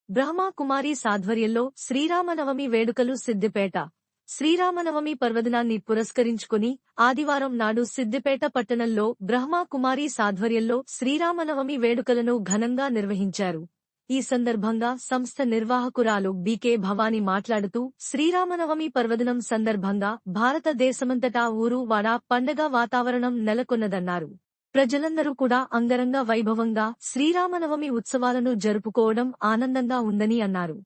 బ్రహ్మా కుమారీస్ ఆధ్వర్యంలో శ్రీరామనవమి వేడుకలు సిద్దిపేట. శ్రీరామనవమి పర్వదినాన్ని పురస్కరించుకుని ఆదివారం నాడు సిద్దిపేట పట్టణంలో బ్రహ్మా కుమారీస్ ఆధ్వర్యంలో శ్రీరామనవమి వేడుకలను ఘనంగా నిర్వహించారు. ఈ సందర్భంగా సంస్థ నిర్వాహకురాలు బీకే భవానీ మాట్లాడుతూ శ్రీరామనవమి పర్వదినం సందర్భంగా భారతదేశమంతటా ఊరు వాడ పండగ వాతావరణం నెలకొన్నదన్నారు. ప్రజలందరూ కూడా అంగరంగ వైభవంగా శ్రీరామనవమి ఉత్సవాలను జరుపుకోవడం ఆనందంగా ఉందని అన్నారు.